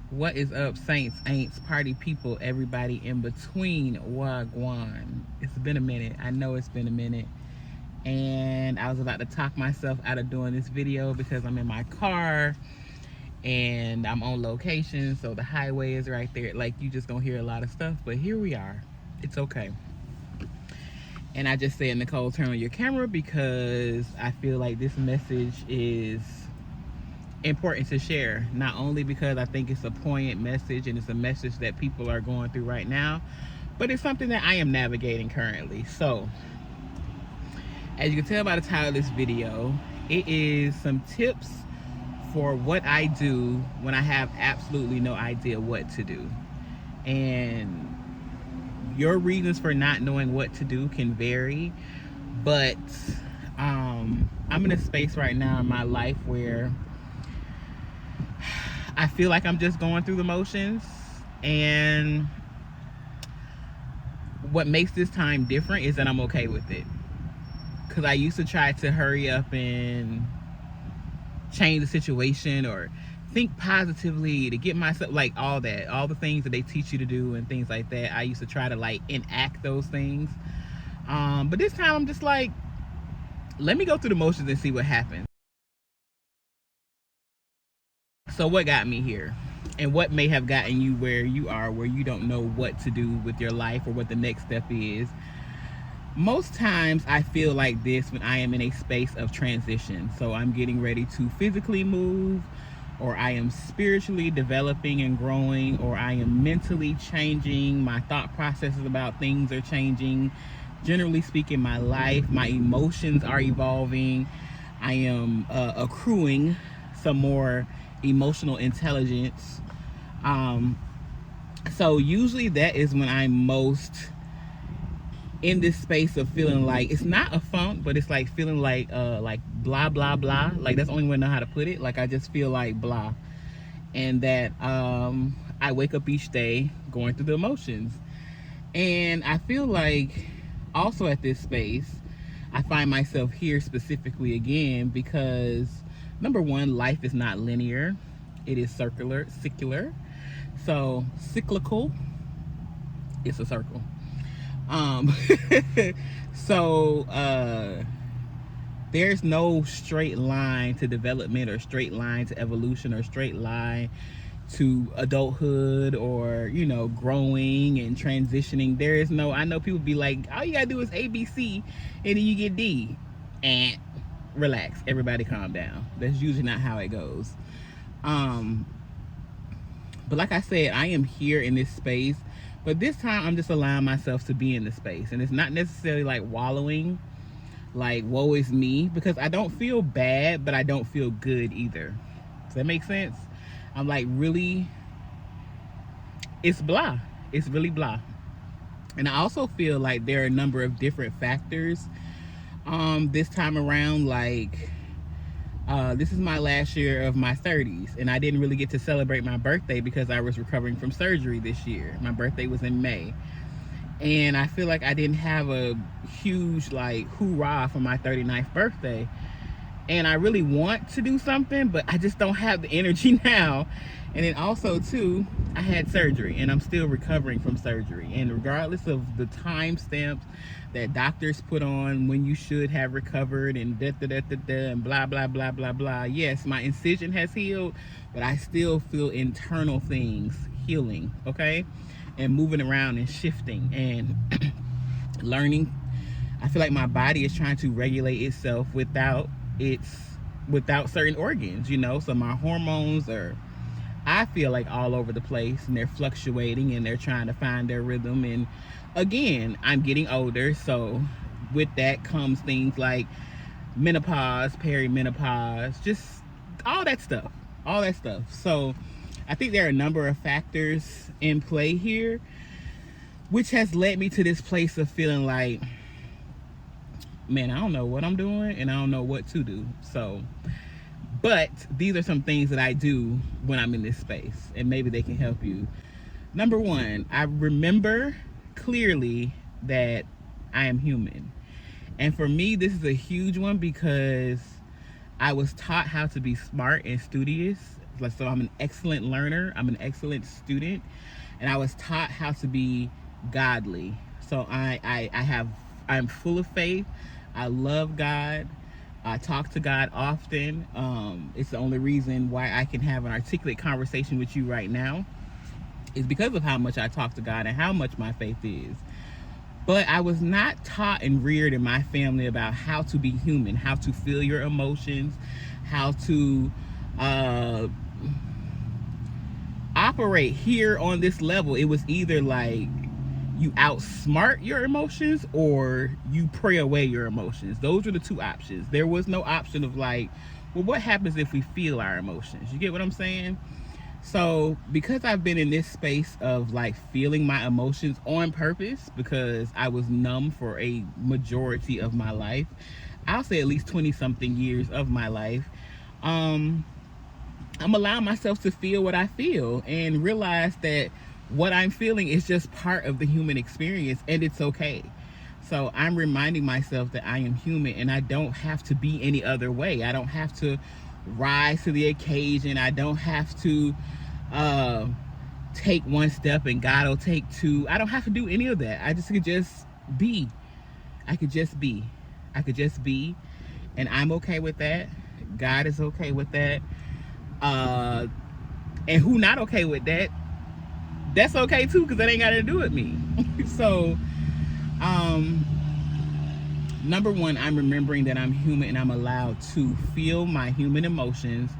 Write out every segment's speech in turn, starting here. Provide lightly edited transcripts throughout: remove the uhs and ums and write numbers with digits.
What is up, saints, ain'ts, party people, everybody in between? Wagwan. It's been a minute. I know it's been a minute. And I was about to talk myself out of doing this video because I'm in my car and I'm on location. So the highway is right there. Like, you just gonna hear a lot of stuff. But here we are. It's okay. And I just said, Nicole, turn on your camera because I feel like this message is important to share, not only because I think it's a poignant message and it's a message that people are going through right now, but it's something that I am navigating currently. So as you can tell by the title of this video, it is some tips for what I do when I have absolutely no idea what to do. And your reasons for not knowing what to do can vary, but I'm in a space right now in my life where I feel like I'm just going through the motions. And what makes this time different is that I'm okay with it. Because I used to try to hurry up and change the situation or think positively to get myself, like all that, all the things that they teach you to do and things like that. I used to try to like enact those things. But this time I'm just like, let me go through the motions and see what happens. So what got me here, and what may have gotten you where you are, where you don't know what to do with your life or what the next step is? Most times I feel like this when I am in a space of transition. So I'm getting ready to physically move, or I am spiritually developing and growing, or I am mentally changing. My thought processes about things are changing. Generally speaking, my life, my emotions are evolving. I am accruing some more emotional intelligence. So usually that is when I'm most in this space of feeling like, it's not a funk, but it's like feeling like blah blah blah. Like, that's the only way I know how to put it. Like, I just feel like blah. And that I wake up each day going through the emotions. And I feel like also at this space I find myself here specifically again because number one, life is not linear. It is secular. So cyclical. It's a circle. So there's no straight line to development, or straight line to evolution, or straight line to adulthood, or growing and transitioning. There is no, I know people be like, all you gotta do is ABC and then you get D. And relax, everybody calm down. That's usually not how it goes. But like I said, I am here in this space, but this time I'm just allowing myself to be in the space. And it's not necessarily like wallowing, like woe is me, because I don't feel bad, but I don't feel good either. Does that make sense? I'm like, really, it's blah. It's really blah. And I also feel like there are a number of different factors this time around. Like, this is my last year of my 30s, and I didn't really get to celebrate my birthday because I was recovering from surgery this year. My birthday was in May. And I feel like I didn't have a huge like hoorah for my 39th birthday. And I really want to do something, but I just don't have the energy now. And then also too, I had surgery and I'm still recovering from surgery. And regardless of the time stamps that doctors put on when you should have recovered and and blah blah blah blah blah, yes, my incision has healed, but I still feel internal things healing, okay, and moving around and shifting and learning. I feel like my body is trying to regulate itself without certain organs, so my hormones are, I feel like, all over the place, and they're fluctuating and they're trying to find their rhythm. And again, I'm getting older, so with that comes things like menopause, perimenopause, just all that stuff. So I think there are a number of factors in play here, which has led me to this place of feeling like, man, I don't know what I'm doing and I don't know what to do. So, but these are some things that I do when I'm in this space, and maybe they can help you. Number one, I remember clearly that I am human. And for me, this is a huge one because I was taught how to be smart and studious So I'm an excellent learner, I'm an excellent student, and I was taught how to be godly. So I'm full of faith. I love God. I talk to God often. It's the only reason why I can have an articulate conversation with you right now is because of how much I talk to God and how much my faith is. But I was not taught and reared in my family about how to be human, how to feel your emotions, how to operate here on this level. It was either like you outsmart your emotions or you pray away your emotions. Those were the two options. There was no option of like, well, what happens if we feel our emotions? You get what I'm saying? So because I've been in this space of like feeling my emotions on purpose, because I was numb for a majority of my life, I'll say at least 20 something years of my life, I'm allowing myself to feel what I feel and realize that what I'm feeling is just part of the human experience, and it's okay. So I'm reminding myself that I am human and I don't have to be any other way. I don't have to rise to the occasion. I don't have to take one step and God will take two. I don't have to do any of that. I just could just be. I could just be. I could just be. And I'm okay with that. God is okay with that. And who not okay with that, that's okay too, because that ain't got to do with me. So number one, I'm remembering that I'm human and I'm allowed to feel my human emotions,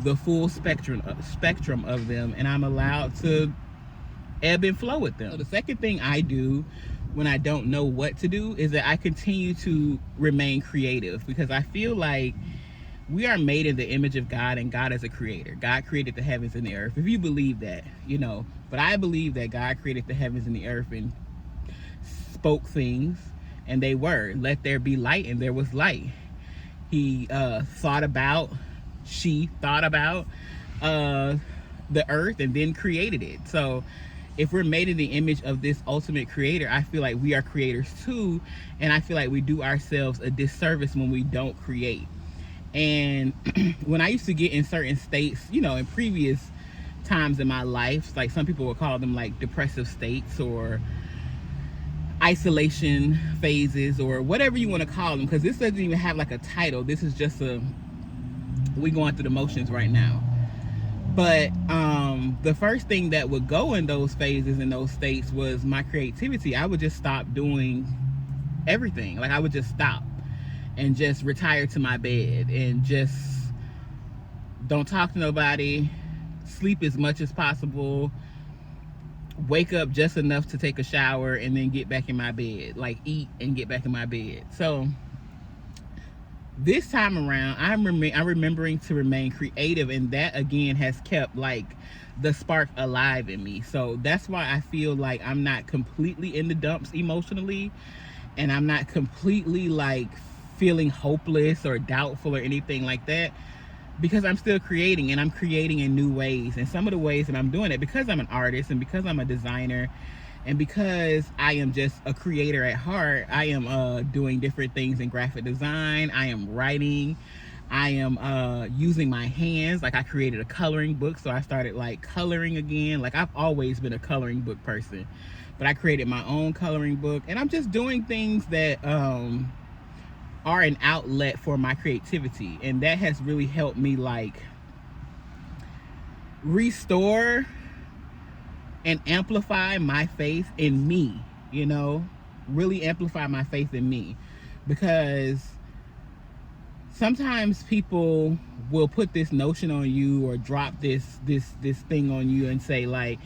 the full spectrum of them, and I'm allowed to ebb and flow with them. So the second thing I do when I don't know what to do is that I continue to remain creative, because I feel like we are made in the image of God, and God is a creator. God created the heavens and the earth. If you believe that, you know, but I believe that God created the heavens and the earth and spoke things, and they were. Let there be light, and there was light. She thought about the earth and then created it. So if we're made in the image of this ultimate creator, I feel like we are creators too, and I feel like we do ourselves a disservice when we don't create. And when I used to get in certain states, you know, in previous times in my life, like some people would call them like depressive states or isolation phases or whatever you want to call them, because this doesn't even have like a title. This is just we going through the motions right now. But the first thing that would go in those phases, in those states, was my creativity. I would just stop doing everything. Like I would just stop and just retire to my bed and just don't talk to nobody, sleep as much as possible, wake up just enough to take a shower, and then get back in my bed, like eat and get back in my bed. So this time around, I'm remembering to remain creative, and that again has kept like the spark alive in me. So that's why I feel like I'm not completely in the dumps emotionally, and I'm not completely like feeling hopeless or doubtful or anything like that, because I'm still creating, and I'm creating in new ways. And some of the ways that I'm doing it, because I'm an artist and because I'm a designer and because I am just a creator at heart, I am doing different things in graphic design. I am writing. I am using my hands. Like I created a coloring book, so I started like coloring again. Like I've always been a coloring book person, but I created my own coloring book, and I'm just doing things that are an outlet for my creativity. And that has really helped me like restore and amplify my faith in me, you know, really amplify my faith in me. Because sometimes people will put this notion on you or drop this thing on you and say like,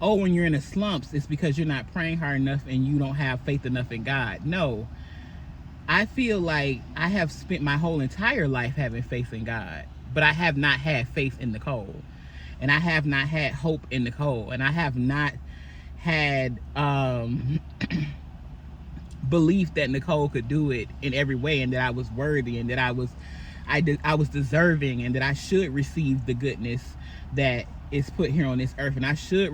oh, when you're in a slumps, it's because you're not praying hard enough and you don't have faith enough in God. No, I feel like I have spent my whole entire life having faith in God, but I have not had faith in Nicole, and I have not had hope in Nicole, and I have not had belief that Nicole could do it in every way, and that I was worthy, and that I was deserving, and that I should receive the goodness that is put here on this earth, and I should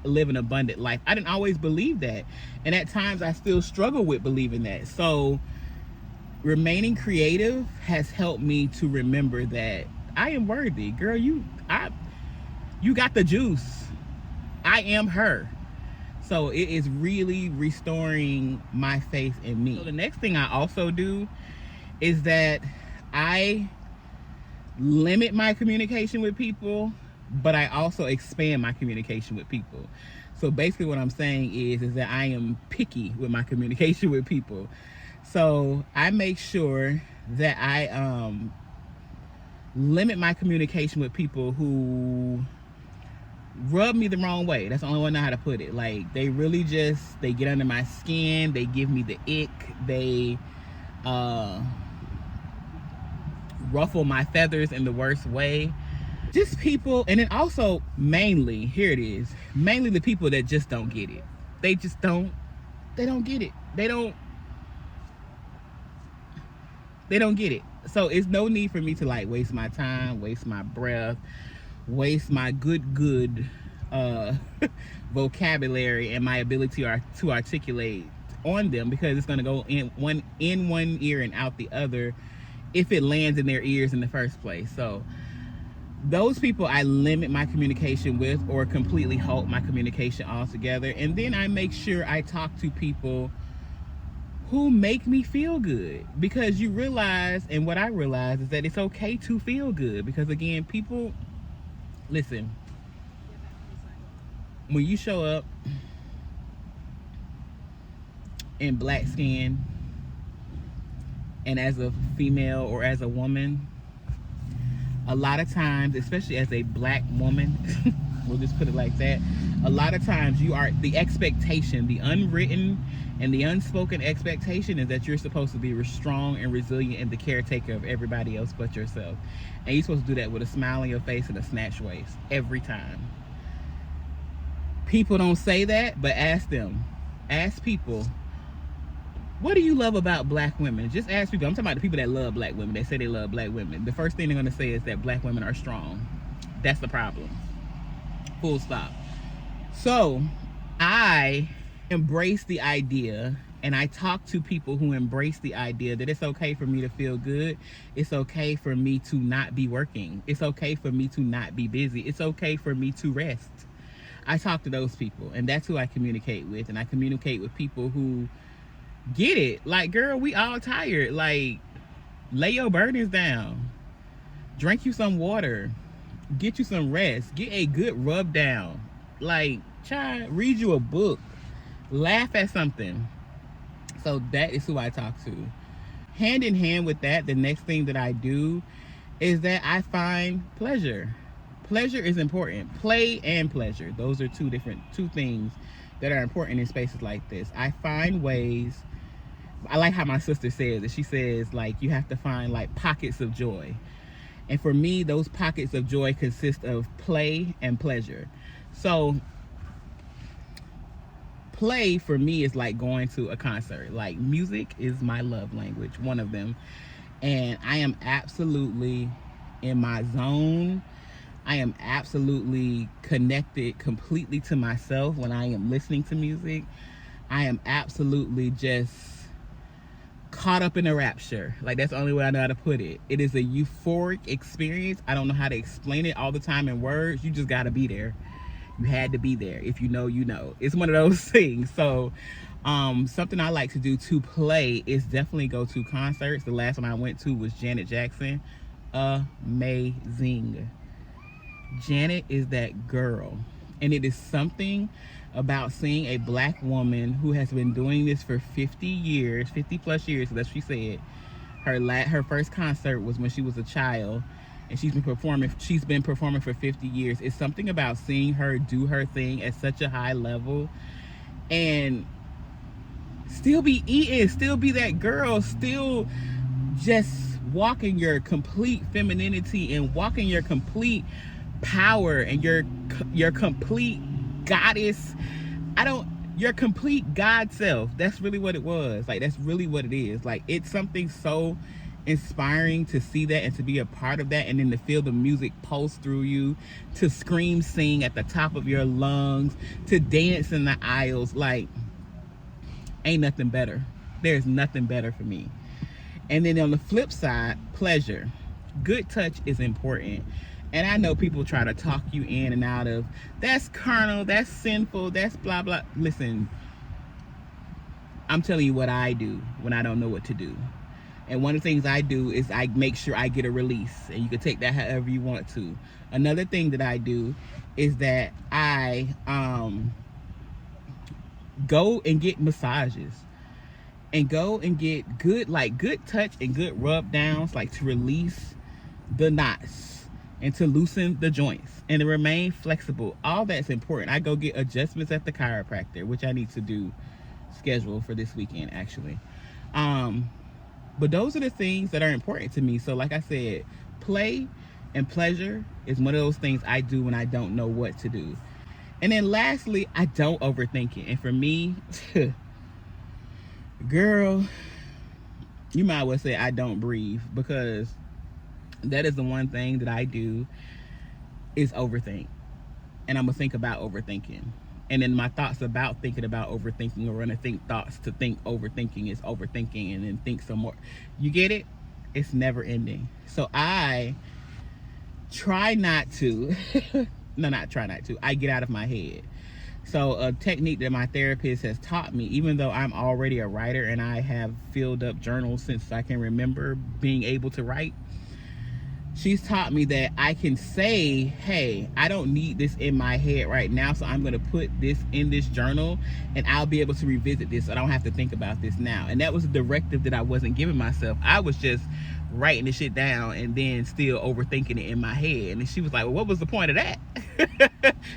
live an abundant life. I didn't always believe that, and at times I still struggle with believing that. So remaining creative has helped me to remember that I am worthy. Girl, you got the juice. I am her. So it is really restoring my faith in me. So the next thing I also do is that I limit my communication with people, but I also expand my communication with people. So basically what I'm saying is that I am picky with my communication with people. So I make sure that I limit my communication with people who rub me the wrong way. That's the only one I know how to put it. Like, they really just, they get under my skin, they give me the ick, they ruffle my feathers in the worst way. Just people, and then also mainly, here it is, mainly the people that just don't get it. They just don't get it. They don't get it. So it's no need for me to like waste my time, waste my breath, waste my good vocabulary and my ability to articulate on them, because it's going to go in one ear and out the other if it lands in their ears in the first place. So those people I limit my communication with, or completely halt my communication altogether. And then I make sure I talk to people who make me feel good, because you realize, and what I realize is that it's okay to feel good, because again, people, listen, when you show up in black skin and as a female or as a woman, a lot of times, especially as a black woman, we'll just put it like that, a lot of times you are, the expectation, the unwritten and the unspoken expectation is that you're supposed to be strong and resilient and the caretaker of everybody else but yourself. And you're supposed to do that with a smile on your face and a snatched waist every time. People don't say that, but ask them. Ask people, what do you love about black women? Just ask people. I'm talking about the people that love black women. They say they love black women. The first thing they're going to say is that black women are strong. That's the problem. Full stop. So I embrace the idea, and I talk to people who embrace the idea that it's okay for me to feel good. It's okay for me to not be working. It's okay for me to not be busy. It's okay for me to rest. I talk to those people, and that's who I communicate with. And I communicate with people who get it. Like, girl, we all tired. Like, lay your burdens down. Drink you some water. Get you some rest. Get a good rub down. Like, child, read you a book. Laugh at something. So that is who I talk to. Hand in hand with that, the next thing that I do is that I find pleasure. Pleasure is important. Play and pleasure. Those are two things that are important in spaces like this. I find ways. I like how my sister says it. She says, like, you have to find like pockets of joy. And for me, those pockets of joy consist of play and pleasure. So play for me is like going to a concert. Like, music is my love language, one of them. And I am absolutely in my zone. I am absolutely connected completely to myself when I am listening to music. I am absolutely just caught up in a rapture. Like, that's the only way I know how to put it. It is a euphoric experience. I don't know how to explain it all the time in words. You just got to be there. You had to be there. If you know, you know. It's one of those things. So something I like to do to play is definitely go to concerts. The last one I went to was Janet Jackson. Amazing. Janet is that girl. And it is something about seeing a black woman who has been doing this for 50 years, 50 plus years. So that's what she said. Her first concert was when she was a child, and she's been performing for 50 years. It's something about seeing her do her thing at such a high level and still be eating, still be that girl, still just walking your complete femininity and walking your complete power and your complete goddess. Your complete God self. That's really what it was. Like, that's really what it is. Like, it's something so inspiring to see that and to be a part of that, and then to feel the music pulse through you, to scream, sing at the top of your lungs, to dance in the aisles. Like, ain't nothing better. There's nothing better for me. And then on the flip side, pleasure. good touch is important. And I know people try to talk you in and out of, that's carnal, that's sinful, that's blah blah. Listen, I'm telling you what I do when I don't know what to do. And one of the things I do is I make sure I get a release, and you can take that however you want to. Another thing that I do is that I go and get massages, and go and get good touch and good rub downs, like to release the knots and to loosen the joints and to remain flexible. All that's important. I go get adjustments at the chiropractor, which I need to do, schedule for this weekend actually. But those are the things that are important to me. So like I said, play and pleasure is one of those things I do when I don't know what to do. And then lastly, I don't overthink it. And for me, girl, you might well say I don't breathe, because that is the one thing that I do is overthink. And I'm gonna think about overthinking. And then my thoughts about thinking about overthinking, or gonna think thoughts to think overthinking is overthinking, and then think some more. You get it? It's never ending. So I try not to, no, not try not to, I get out of my head. So a technique that my therapist has taught me, even though I'm already a writer and I have filled up journals since I can remember being able to write, she's taught me that I can say, hey, I don't need this in my head right now, so I'm going to put this in this journal, and I'll be able to revisit this. I don't have to think about this now. And that was a directive that I wasn't giving myself. I was just writing the shit down and then still overthinking it in my head. And she was like, well, what was the point of that?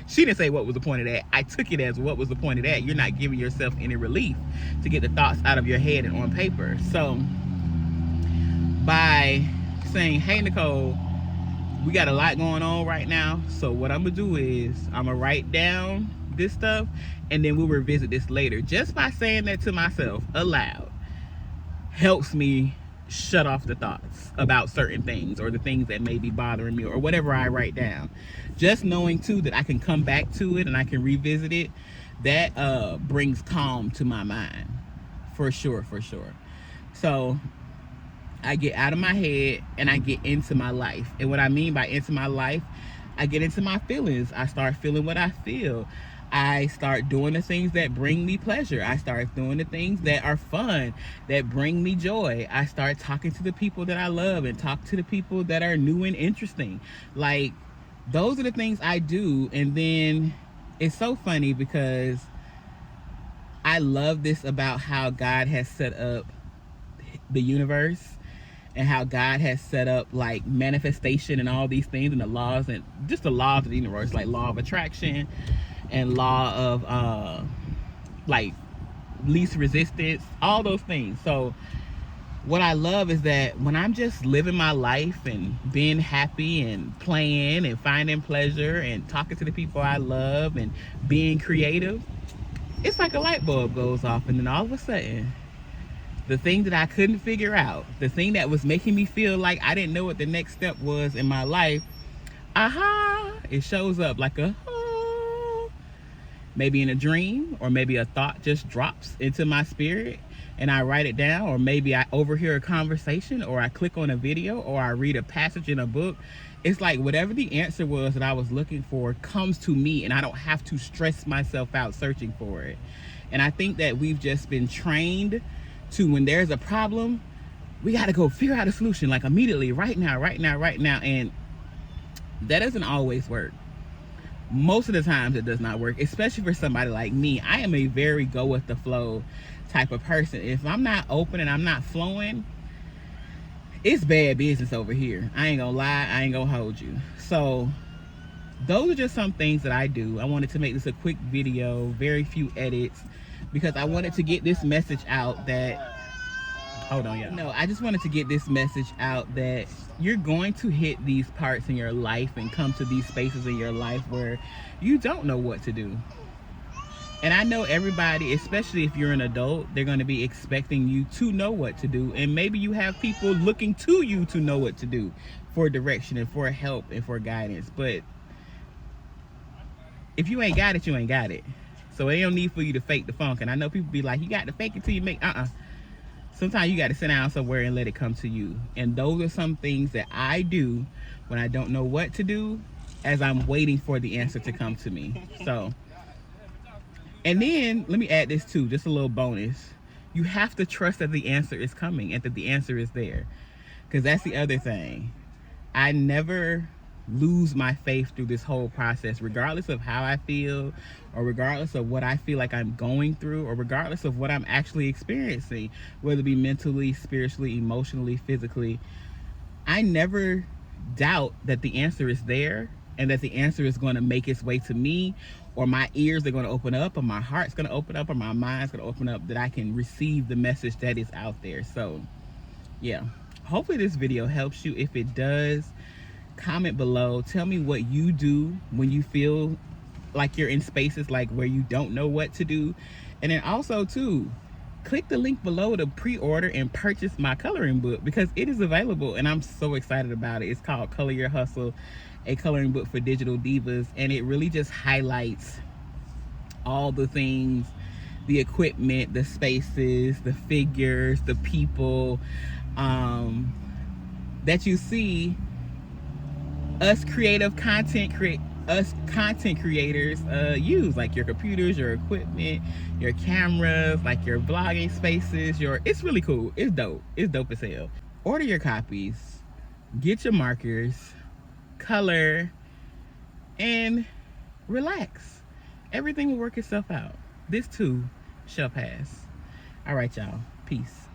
She didn't say what was the point of that. I took it as, what was the point of that? You're not giving yourself any relief to get the thoughts out of your head and on paper. So by saying, hey Nicole, we got a lot going on right now, so what I'm gonna do is I'm gonna write down this stuff, and then we'll revisit this later. Just by saying that to myself aloud helps me shut off the thoughts about certain things, or the things that may be bothering me, or whatever I write down. Just knowing too that I can come back to it and I can revisit it, that brings calm to my mind, for sure. So I get out of my head and I get into my life. And what I mean by into my life, I get into my feelings. I start feeling what I feel. I start doing the things that bring me pleasure. I start doing the things that are fun, that bring me joy. I start talking to the people that I love and talk to the people that are new and interesting. Like, those are the things I do. And then it's so funny because I love this about how God has set up the universe, and how God has set up like manifestation and all these things, and the laws, and just the laws of the universe, like law of attraction and law of like least resistance, all those things. So what I love is that when I'm just living my life and being happy and playing and finding pleasure and talking to the people I love and being creative, it's like a light bulb goes off, and then all of a sudden the thing that I couldn't figure out, the thing that was making me feel like I didn't know what the next step was in my life, it shows up like maybe in a dream, or maybe a thought just drops into my spirit and I write it down, or maybe I overhear a conversation, or I click on a video, or I read a passage in a book. It's like whatever the answer was that I was looking for comes to me, and I don't have to stress myself out searching for it. And I think that we've just been trained to, when there's a problem, we got to go figure out a solution, like immediately, right now. And that doesn't always work. Most of the times it does not work, especially for somebody like me. I am a very go with the flow type of person. If I'm not open and I'm not flowing, it's bad business over here. I ain't gonna lie, I ain't gonna hold you. So those are just some things that I do. I wanted to make this a quick video, very few edits, because I wanted to get this message out that, hold on, y'all. No, I just wanted to get this message out that you're going to hit these parts in your life and come to these spaces in your life where you don't know what to do. And I know everybody, especially if you're an adult, they're going to be expecting you to know what to do. And maybe you have people looking to you to know what to do for direction and for help and for guidance. But if you ain't got it, you ain't got it. So ain't no need for you to fake the funk. And I know people be like, you got to fake it till you make, Sometimes you got to sit down somewhere and let it come to you. And those are some things that I do when I don't know what to do, as I'm waiting for the answer to come to me. So, and then let me add this too, just a little bonus. You have to trust that the answer is coming and that the answer is there. Because that's the other thing. I never lose my faith through this whole process, regardless of how I feel, or regardless of what I feel like I'm going through, or regardless of what I'm actually experiencing, whether it be mentally, spiritually, emotionally, physically. I never doubt that the answer is there and that the answer is going to make its way to me, or my ears are going to open up, or my heart's going to open up, or my mind's going to open up, that I can receive the message that is out there. So yeah, hopefully this video helps you. If it does, comment below. Tell me what you do when you feel like you're in spaces like where you don't know what to do. And then also too, click the link below to pre-order and purchase my coloring book, because it is available and I'm so excited about it. It's called Color Your Hustle, a coloring book for digital divas, and it really just highlights all the things, the equipment, the spaces, the figures, the people that you see us content creators use, like your computers, your equipment, your cameras, like your vlogging spaces, it's really cool. It's dope as hell. Order your copies, get your markers, color, and relax. Everything will work itself out. This too shall pass. All right, y'all, peace.